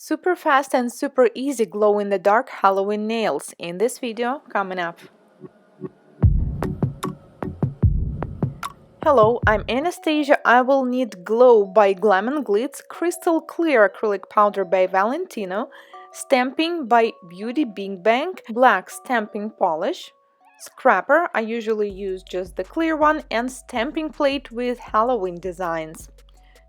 Super fast and super easy glow-in-the-dark Halloween nails in this video coming up. Hello, I'm Anastasia. I will need Glow by Glam and Glits, Crystal Clear Acrylic Powder by Valentino, Stamping by Beauty Bing Bang, Black Stamping Polish, Scrapper, I usually use just the clear one, and Stamping Plate with Halloween designs.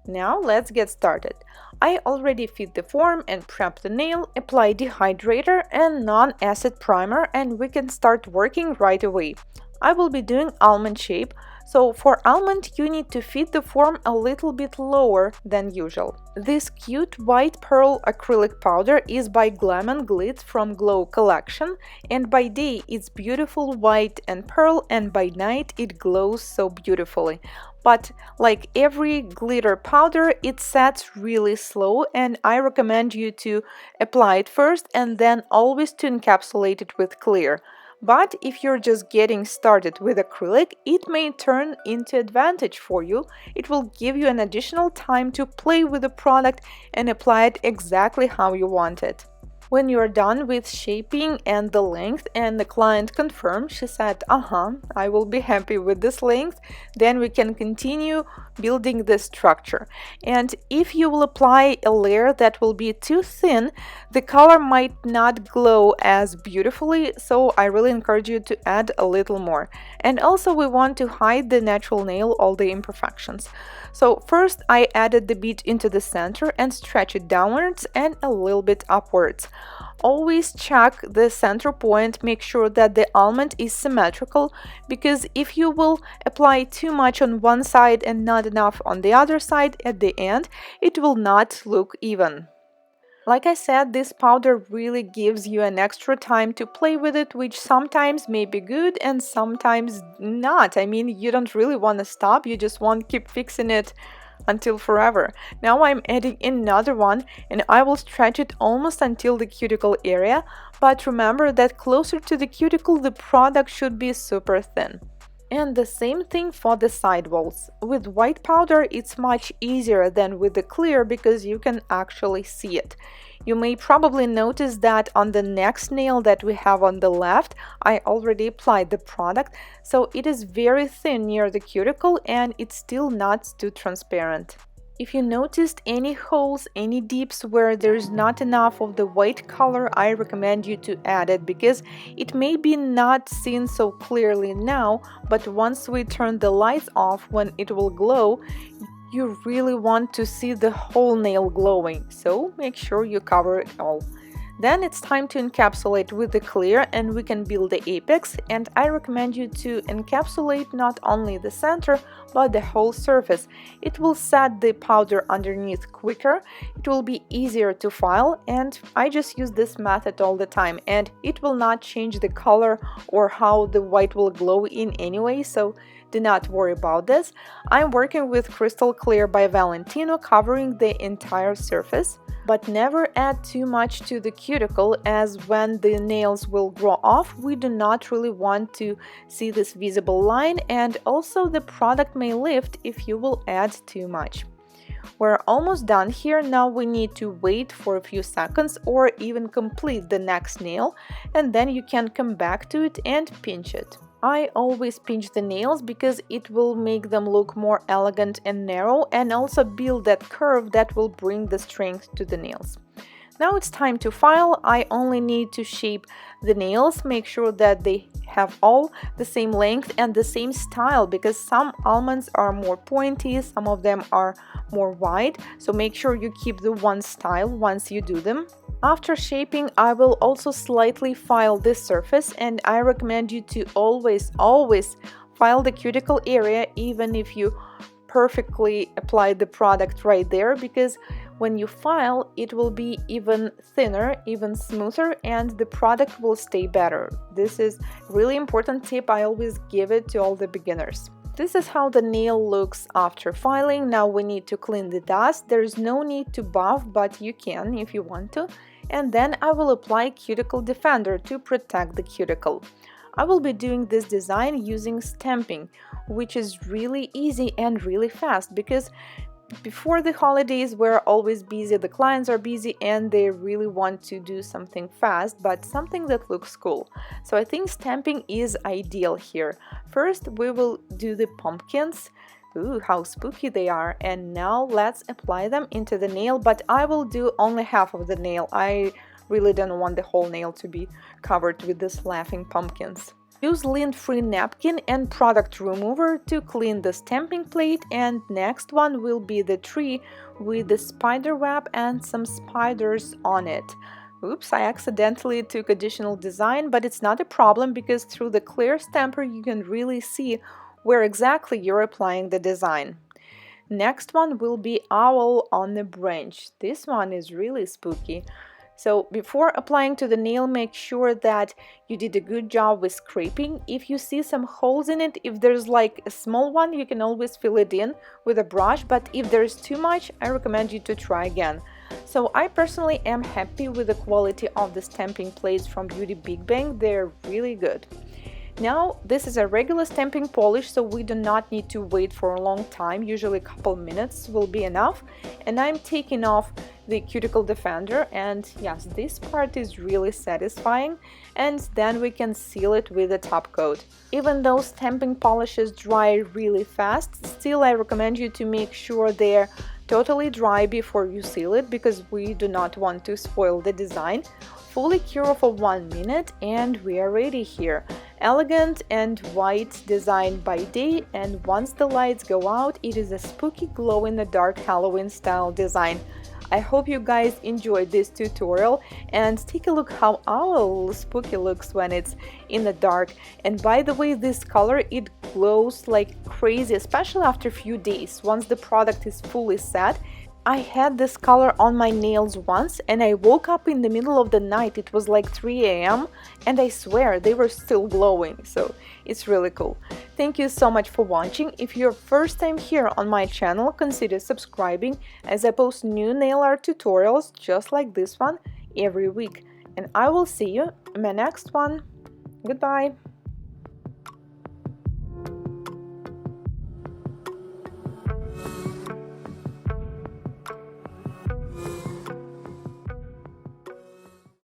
Now let's get started. I already fit the form and prep the nail, apply dehydrator and non-acid primer, and we can start working right away. I will be doing almond shape, so for almond you need to fit the form a little bit lower than usual. This cute white pearl acrylic powder is by Glam and Glitz from Glow collection, and by day it's beautiful white and pearl, and by night it glows so beautifully. But like every glitter powder, it sets really slow, and I recommend you to apply it first and then always to encapsulate it with clear. But if you're just getting started with acrylic, it may turn into advantage for you. It will give you an additional time to play with the product and apply it exactly how you want it. When you are done with shaping and the length and the client confirmed, she said, I will be happy with this length, then we can continue building this structure. And if you will apply a layer that will be too thin, the color might not glow as beautifully, so I really encourage you to add a little more. And also we want to hide the natural nail, all the imperfections. So first I added the bead into the center and stretch it downwards and a little bit upwards. Always check the center point, make sure that the almond is symmetrical, because if you will apply too much on one side and not enough on the other side at the end, it will not look even. Like I said, this powder really gives you an extra time to play with it, which sometimes may be good and sometimes not. I mean, you don't really want to stop, you just want to keep fixing it until forever. Now I'm adding another one and I will stretch it almost until the cuticle area, but remember that closer to the cuticle the product should be super thin. And the same thing for the side walls. With white powder it's much easier than with the clear because you can actually see it. You may probably notice that on the next nail that we have on the left, I already applied the product, so it is very thin near the cuticle and it's still not too transparent. If you noticed any holes, any dips where there's not enough of the white color, I recommend you to add it because it may be not seen so clearly now, but once we turn the lights off when it will glow, you really want to see the whole nail glowing, so make sure you cover it all. Then it's time to encapsulate with the clear and we can build the apex, and I recommend you to encapsulate not only the center but the whole surface. It will set the powder underneath quicker, it will be easier to file, and I just use this method all the time and it will not change the color or how the white will glow in any way, so do not worry about this. I'm working with Crystal Clear by Valentino, covering the entire surface. But never add too much to the cuticle, as when the nails will grow off, we do not really want to see this visible line, and also the product may lift if you will add too much. We're almost done here. Now we need to wait for a few seconds or even complete the next nail, and then you can come back to it and pinch it. I always pinch the nails because it will make them look more elegant and narrow, and also build that curve that will bring the strength to the nails. Now it's time to file. I only need to shape the nails, make sure that they have all the same length and the same style, because some almonds are more pointy, some of them are more wide, so make sure you keep the one style once you do them. After shaping, I will also slightly file this surface, and I recommend you to always file the cuticle area even if you perfectly apply the product right there, because when you file it will be even thinner, even smoother, and the product will stay better. This is really important tip, I always give it to all the beginners. This is how the nail looks after filing. Now we need to clean the dust. There's no need to buff, but you can if you want to. And then I will apply cuticle defender to protect the cuticle. I will be doing this design using stamping, which is really easy and really fast, because Before the holidays, we're always busy, the clients are busy, and they really want to do something fast, but something that looks cool. So I think stamping is ideal here. First, we will do the pumpkins. Ooh, how spooky they are. And now let's apply them into the nail, but I will do only half of the nail. I really don't want the whole nail to be covered with these laughing pumpkins. Use lint-free napkin and product remover to clean the stamping plate, and next one will be the tree with the spider web and some spiders on it. Oops, I accidentally took additional design, but it's not a problem because through the clear stamper you can really see where exactly you're applying the design. Next one will be owl on the branch. This one is really spooky. So before applying to the nail, make sure that you did a good job with scraping. If you see some holes in it, if there's like a small one, you can always fill it in with a brush, but if there's too much, I recommend you to try again. So I personally am happy with the quality of the stamping plates from Beauty Big Bang. They're really good. Now, this is a regular stamping polish, so we do not need to wait for a long time. Usually a couple minutes will be enough. And I'm taking off the cuticle defender, and yes, this part is really satisfying, and then we can seal it with a top coat. Even though stamping polishes dry really fast, still I recommend you to make sure they're totally dry before you seal it, because we do not want to spoil the design. Fully cure for 1 minute and we are ready here. Elegant and white design by day, and once the lights go out, it is a spooky glow-in-the-dark Halloween style design. I hope you guys enjoyed this tutorial, and take a look how owl spooky looks when it's in the dark. And by the way, this color, it glows like crazy, especially after a few days. Once the product is fully set, I had this color on my nails once and I woke up in the middle of the night. It was like 3 a.m. and I swear they were still glowing, so it's really cool. Thank you so much for watching. If you're first time here on my channel, consider subscribing, as I post new nail art tutorials just like this one every week. And I will see you in my next one. Goodbye!